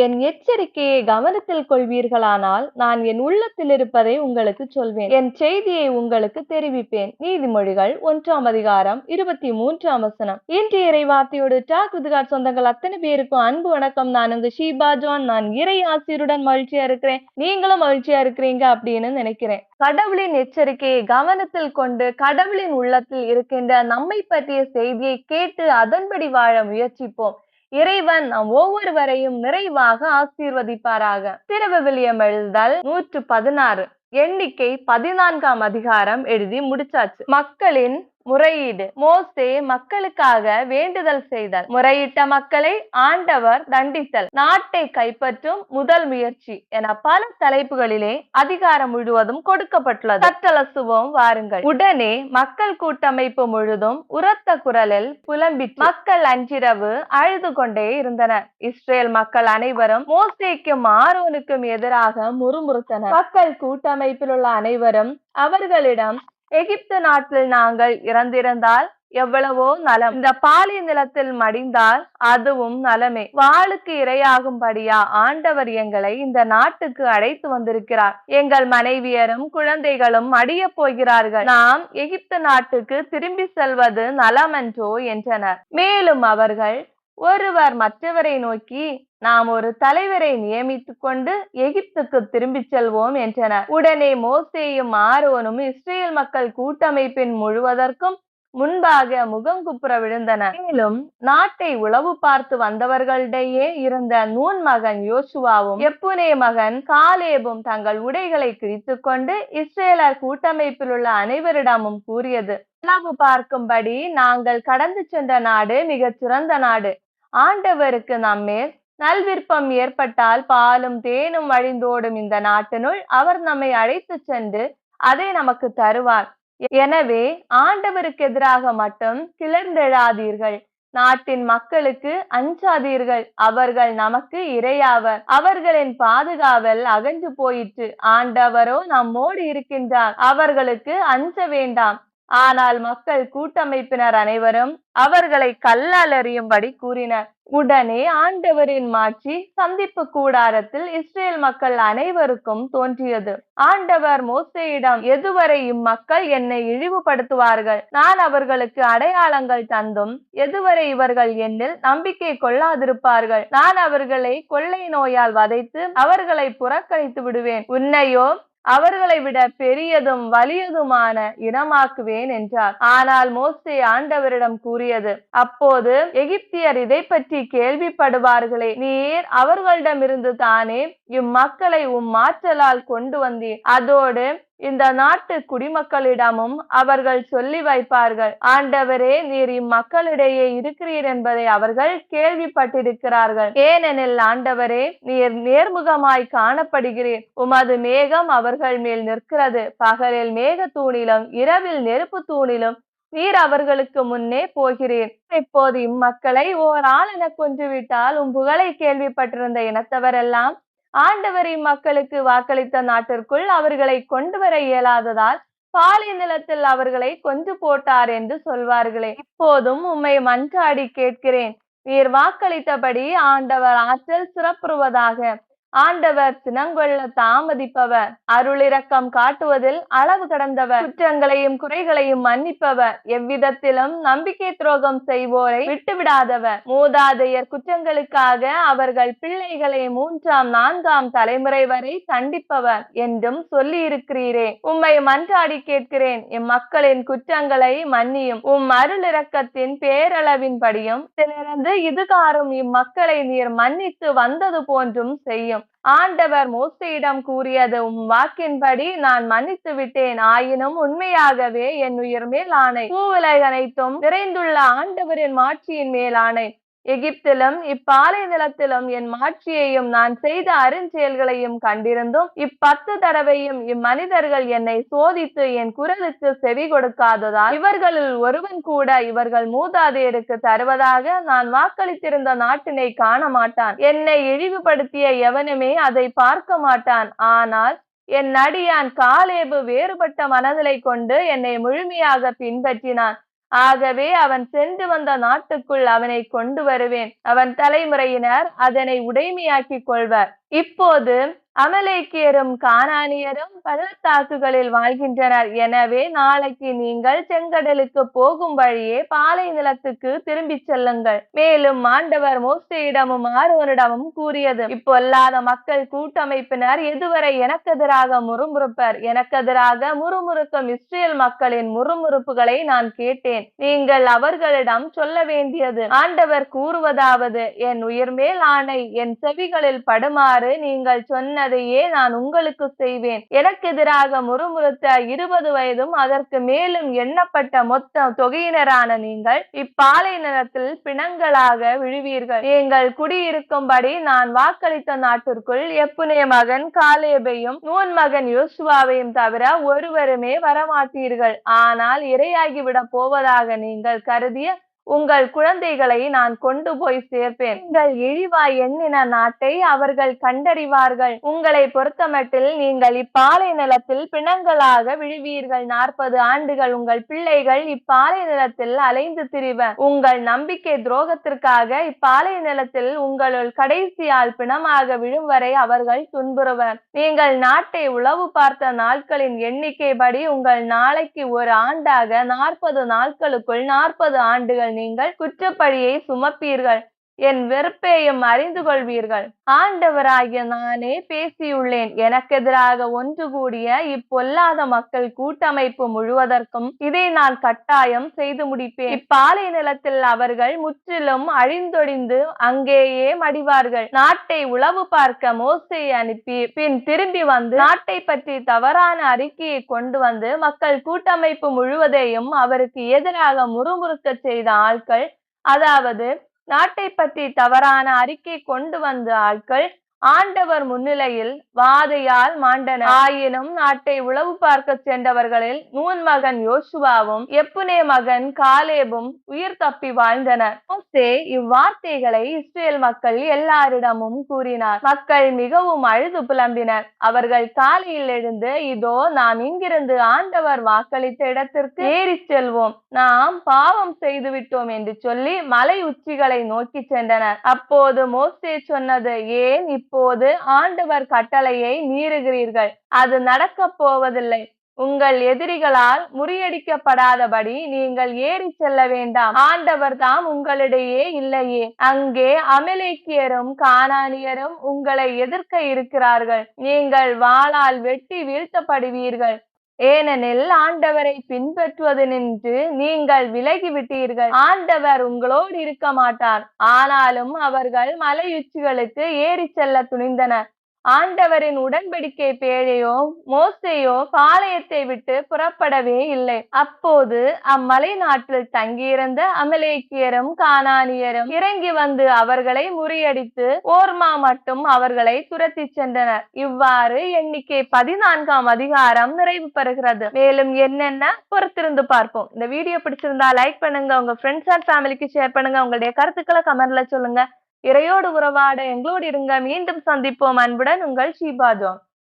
என் எச்சரிக்கையை கவனத்தில் கொள்வீர்களானால் நான் என் உள்ளத்தில் இருப்பதை உங்களுக்கு சொல்வேன். என் செய்தியை உங்களுக்கு தெரிவிப்பேன். நீதிமொழிகள் 1 23 வசனம். இன்று இறை வார்த்தையோடு டாக் வித் காட் சொந்தங்கள் அத்தனை பேருக்கும் அன்பு வணக்கம். நான் உங்க ஷீபா ஜான். நான் இறை ஆசிரியருடன் மகிழ்ச்சியா இருக்கிறேன். நீங்களும் மகிழ்ச்சியா இருக்கிறீங்க அப்படின்னு நினைக்கிறேன். கடவுளின் எச்சரிக்கையை கவனத்தில் கொண்டு கடவுளின் உள்ளத்தில் இருக்கின்ற நம்மை பற்றிய செய்தியை கேட்டு அதன்படி வாழ முயற்சிப்போம். இறைவன் நம் ஒவ்வொருவரையும் நிறைவாக ஆசீர்வதிப்பாராக. திருவிவிலியம் எழுதல் 116 எண்ணிக்கை 14 எழுதி முடிச்சாச்சு. மக்களின் முறையீடு. மோசே மக்களுக்காக வேண்டுதல் செய்தல். முறையிட்ட மக்களை ஆண்டவர் தண்டித்தல். நாட்டை கைப்பற்றும் முதல் முயற்சி என பல தலைப்புகளிலே அதிகாரம் முழுவதும் கொடுக்கப்பட்டுள்ளது. சற்றலசுவோம் வாருங்கள். உடனே மக்கள் கூட்டமைப்பு முழுதும் உரத்த குரலில் புலம்பிற்று. மக்கள் அன்றிரவு அழுது கொண்டே இருந்தனர். இஸ்ரேல் மக்கள் அனைவரும் மோசேக்கும் ஆரோனுக்கும் எதிராக முறுமுறுத்தனர். மக்கள் கூட்டமைப்பில் உள்ள அனைவரும் அவர்களிடம், எகிப்து நாட்டில் நாங்கள் இறந்திருந்தால் எவ்வளவோ நலம், இந்த பாலை நிலத்தில் மடிந்தால் அதுவும் நலமே. வாளுக்கு இரையாகும்படியா ஆண்டவர் எங்களை இந்த நாட்டுக்கு அழைத்து வந்திருக்கிறார். எங்கள் மனைவியரும் குழந்தைகளும் அடிய போகிறார்கள். நாம் எகிப்து நாட்டுக்கு திரும்பி செல்வது நலமன்றோ என்றனர். மேலும் அவர்கள் ஒருவர் மற்றவரை நோக்கி, நாம் ஒரு தலைவரை நியமித்துக் கொண்டு எகிப்துக்கு திரும்பி செல்வோம் என்றனர். உடனே மோசேயும் ஆரோனும் இஸ்ரேல் மக்கள் கூட்டமைப்பின் முழுவதற்கும் முன்பாக முகங்குப்புற விழுந்தனர். மேலும் நாட்டை உளவு பார்த்து வந்தவர்களிடையே இருந்த நூன் மகன் யோசுவாவும் எப்புனே மகன் காலேபும் தங்கள் உடைகளை கிழித்துக் கொண்டு இஸ்ரேலர் கூட்டமைப்பில் உள்ள அனைவரிடமும் கூறியது, உளவு பார்க்கும்படி நாங்கள் கடந்து சென்ற நாடு மிகச் சிறந்த நாடு. ஆண்டவருக்கு நம்மேல் நல்விருப்பம் ஏற்பட்டால் பாலும் தேனும் வழிந்தோடும் இந்த நாட்டினுள் அவர் நம்மை அழைத்து சென்று அதை நமக்கு தருவார். எனவே ஆண்டவருக்கு எதிராக மட்டும் கிளர்ந்தெழாதீர்கள். நாட்டின் மக்களுக்கு அஞ்சாதீர்கள். அவர்கள் நமக்கு இரையாவர். அவர்களின் பாதுகாவல் அகன்று போயிற்று. ஆண்டவரோ நம்மோடு இருக்கின்றார். அவர்களுக்கு அஞ்ச வேண்டாம். ஆனால் மக்கள் கூட்டமைப்பினர் அனைவரும் அவர்களை கல்லால் எறியும்படி கூறினர். உடனே ஆண்டவரின் மாட்சி சந்திப்பு கூடாரத்தில் இஸ்ரேல் மக்கள் அனைவருக்கும் தோன்றியது. ஆண்டவர் மோசேயிடம், எதுவரை இம்மக்கள் என்னை இழிவுபடுத்துவார்கள்? நான் அவர்களுக்கு அடையாளங்கள் தந்தும் எதுவரை இவர்கள் என்னில் நம்பிக்கை கொள்ளாதிருப்பார்கள்? நான் அவர்களை கொள்ளை நோயால் வதைத்து அவர்களை புறக்கணித்து விடுவேன். உன்னையோ அவர்களை விட பெரியதும் வலியதுமான இனமாக்குவேன் என்றார். ஆனால் மோசே ஆண்டவரிடம் கூறியது, அப்போது எகிப்தியர் இதை பற்றி கேள்விப்படுவார்களே, நீர் அவர்களிடமிருந்து தானே இம்மக்களை ஆற்றலால் கொண்டு வந்தீர். அதோடு இந்த நாட்டு குடிமக்களிடமும் அவர்கள் சொல்லி வைப்பார்கள், ஆண்டவரே நீர் இம்மக்களிடையே இருக்கிறீர் என்பதை அவர்கள் கேள்விப்பட்டிருக்கிறார்கள். ஏனெனில் ஆண்டவரே நீர் நேர்முகமாய் காணப்படுகிறீர். உமது மேகம் அவர்கள் மேல் நிற்கிறது. பகலில் மேக தூணிலும் இரவில் நெருப்பு தூணிலும் நீர் அவர்களுக்கு முன்னே போகிறீர். இப்போது இம்மக்களை ஓர் ஆள் என கொன்றுவிட்டால் உம் புகழை கேள்விப்பட்டிருந்த இனத்தவரெல்லாம் ஆண்டவர் இம்மக்களுக்கு வாக்களித்த நாட்டிற்குள் அவர்களை கொண்டு வர இயலாததால் பாலை நிலத்தில் அவர்களை கொன்று போட்டார் என்று சொல்வார்களே. இப்போதும் உம்மை மன்றாடி கேட்கிறேன், நீர் வாக்களித்தபடி ஆண்டவர் ஆற்றல் சிறப்புறுவதாக. ஆண்டவர் சினங்கொள்ள தாமதிப்பவர், அருளிரக்கம் காட்டுவதில் அளவு கடந்தவர், குற்றங்களையும் குறைகளையும் மன்னிப்பவர், எவ்விதத்திலும் நம்பிக்கை துரோகம் செய்வோரை விட்டுவிடாதவர், மூதாதையர் குற்றங்களுக்காக அவர்கள் பிள்ளைகளை 3ஆம் 4ஆம் தலைமுறை வரை தண்டிப்பவர் என்றும் சொல்லி இருக்கிறீரே. உம்மை மன்றாடி கேட்கிறேன், இம்மக்களின் குற்றங்களை மன்னியும். உம் அருளிரக்கத்தின் பேரளவின்படியும் சிலரது இதுகாரும் இம்மக்களை நீர் மன்னித்து வந்தது போன்றும் செய்யும். ஆண்டவர் மோசேயிடம் கூறியது, உம் வாக்கின்படி நான் மன்னித்து விட்டேன். ஆயினும் உண்மையாகவே என் உயிர் மேல் ஆணை, பூவுலக அனைத்தும் நிறைந்துள்ள ஆண்டவரின் மாட்சியின் மேல் ஆணை, எகிப்திலும் இப்பாலை நிலத்திலும் என் மாட்சியையும் நான் செய்த அருஞ்செயல்களையும் கண்டிருந்தும் 10 தடவையும் இம்மனிதர்கள் என்னை சோதித்து என் குரலுக்கு செவி கொடுக்காததால் இவர்களில் ஒருவன் கூட இவர்கள் மூதாதையருக்கு தருவதாக நான் வாக்களித்திருந்த நாட்டினை காண மாட்டான். என்னை இழிவுபடுத்திய எவனுமே அதை பார்க்க மாட்டான். ஆனால் என் அடியான் காலேபு வேறுபட்ட மனநிலை கொண்டு என்னை முழுமையாக பின்பற்றினான். ஆகவே அவன் சென்று வந்த நாட்டுக்குள் அவனை கொண்டு வருவேன். அவன் தலைமுறையினர் அதனை உடைமையாக்கிக் கொள்வர். இப்போது அமலேக்கியரும் கானானியரும் பள்ளத்தாக்குகளில் வாழ்கின்றனர். எனவே நாளைக்கு நீங்கள் செங்கடலுக்கு போகும் வழியே பாலை நிலத்துக்கு திரும்பி செல்லுங்கள். மேலும் ஆண்டவர் மோசேயிடமும் ஆரோனிடமும் கூறியது, இப்பொல்லாத மக்கள் கூட்டமைப்பினர் எதுவரை எனக்கெதிராக முறுமுறுப்பர். எனக்கெதிராக முறுமுறுக்கும் இஸ்ரேல் மக்களின் முறுமுறுப்புகளை நான் கேட்டேன். நீங்கள் அவர்களிடம் சொல்ல வேண்டியது, ஆண்டவர் கூறுவதாவது, என் உயிர்மேல் ஆணை, என் செவிகளில் படுமாறு நீங்கள் சொன்னதையே நான் உங்களுக்கு செய்வேன். எனக்கு எதிராக முறுமுறுத்த 20 வயதும் அதற்கு மேலும் எண்ணப்பட்ட மொத்த தொகையினரான நீங்கள் இப்பாலை நிலத்தில் பிணங்களாக விழுவீர்கள். நீங்கள் குடியிருக்கும்படி நான் வாக்களித்த நாட்டிற்குள் எப்புனே மகன் காலேபையும் நூன் மகன் யோசுவாவையும் தவிர ஒருவருமே வரமாட்டீர்கள். ஆனால் இரையாகிவிட போவதாக நீங்கள் கருதிய உங்கள் குழந்தைகளை நான் கொண்டு போய் சேர்ப்பேன். நீங்கள் இழிவாய் எண்ணின நாட்டை அவர்கள் கண்டறிவார்கள். உங்களை பொறுத்தமட்டில் நீங்கள் இப்பாலை நிலத்தில் பிணங்களாக விழுவீர்கள். 40 ஆண்டுகள் உங்கள் பிள்ளைகள் இப்பாலை நிலத்தில் அலைந்து திரிவர். உங்கள் நம்பிக்கை துரோகத்திற்காக இப்பாலை நிலத்தில் உங்களுள் கடைசி ஆள் பிணமாக விழும் வரை அவர்கள் துன்புறுவர். நீங்கள் நாட்டை உளவு பார்த்த நாட்களின் எண்ணிக்கைப்படி உங்கள் நாளைக்கு ஒரு ஆண்டாக 40 நாட்களுக்குள் 40 ஆண்டுகள் நீங்கள் குற்றப்பழியை சுமப்பீர்கள். என் வெறுப்பையும் அறிந்து கொள்வீர்கள். ஆண்டவராகிய நானே பேசியுள்ளேன். எனக்கெதிராக ஒன்று கூடிய இப்பொல்லாத மக்கள் கூட்டமைப்பு முழுவதற்கும் இதை நான் கட்டாயம் செய்து முடிப்பேன். இப்பாலை நிலத்தில் அவர்கள் முற்றிலும் அழிந்தொழிந்து அங்கேயே மடிவார்கள். நாட்டை உளவு பார்க்க மோசேயை அனுப்பி பின் திரும்பி வந்து நாட்டை பற்றி தவறான அறிக்கையை கொண்டு வந்து மக்கள் கூட்டமைப்பு முழுவதையும் அவருக்கு எதிராக முறுமுறுக்க செய்த ஆட்கள், அதாவது நாட்டை பற்றி தவறான அறிக்கை கொண்டு வந்த ஆட்கள் ஆண்டவர் முன்னிலையில் வாதையால் மாண்டனர். ஆயினும் நாட்டை உளவு பார்க்க சென்றவர்களில் நூன் மகன் யோசுவாவும் எப்புனே மகன் காலேபும் உயிர் தப்பி வாழ்ந்தனர். மோசே இவ்வார்த்தைகளை இஸ்ரேல் மக்கள் எல்லாரிடமும் கூறினார். மக்கள் மிகவும் அழுது புலம்பினர். அவர்கள் காலையில் எழுந்து, இதோ நாம் இங்கிருந்து ஆண்டவர் வாக்களித்த இடத்திற்கு ஏறி செல்வோம், நாம் பாவம் செய்துவிட்டோம் என்று சொல்லி மலை உச்சிகளை நோக்கி சென்றனர். அப்போது மோசே சொன்னது, ஏன் இப்போது ஆண்டவர் கட்டளையை மீறுகிறீர்கள்? அது நடக்கப் போவதில்லை. உங்கள் எதிரிகளால் முறியடிக்கப்படாதபடி நீங்கள் ஏறி செல்ல வேண்டாம். ஆண்டவர் தாம் உங்களிடையே இல்லையே? அங்கே அமலேக்கியரும் கானானியரும் உங்களை எதிர்க்க இருக்கிறார்கள். நீங்கள் வாளால் வெட்டி வீழ்த்தப்படுவீர்கள். ஏனெனில் ஆண்டவரை பின்பற்றுவது நின்று நீங்கள் விலகிவிட்டீர்கள். ஆண்டவர் உங்களோடு இருக்க மாட்டார். ஆனாலும் அவர்கள் மலையுச்சிகளுக்கு ஏறி செல்ல துணிந்தனர். ஆண்டவரின் உடன்படிக்கை பேழையோ மோசேயோ பாளையத்தை விட்டு புறப்படவே இல்லை. அப்போது அம்மலை நாட்டில் தங்கியிருந்த அமலேக்கியரும் கானானியரும் இறங்கி வந்து அவர்களை முறியடித்து ஓர்மா மட்டும் அவர்களை துரத்தி சென்றனர். இவ்வாறு எண்ணிக்கை 14ஆம் அதிகாரம் நிறைவு பெறுகிறது. மேலும் என்னென்ன பொறுத்திருந்து பார்ப்போம். இந்த வீடியோ பிடிச்சிருந்தா லைக் பண்ணுங்க, உங்க ஃப்ரெண்ட்ஸ் அண்ட் ஃபேமிலிக்கு ஷேர் பண்ணுங்க, உங்களுடைய கருத்துக்களை கமெண்ட்ல சொல்லுங்க. இறையோடு உறவாட எங்களோடு இருங்க. மீண்டும் சந்திப்போம். அன்புடன் உங்கள் ஷீபா ஜான்.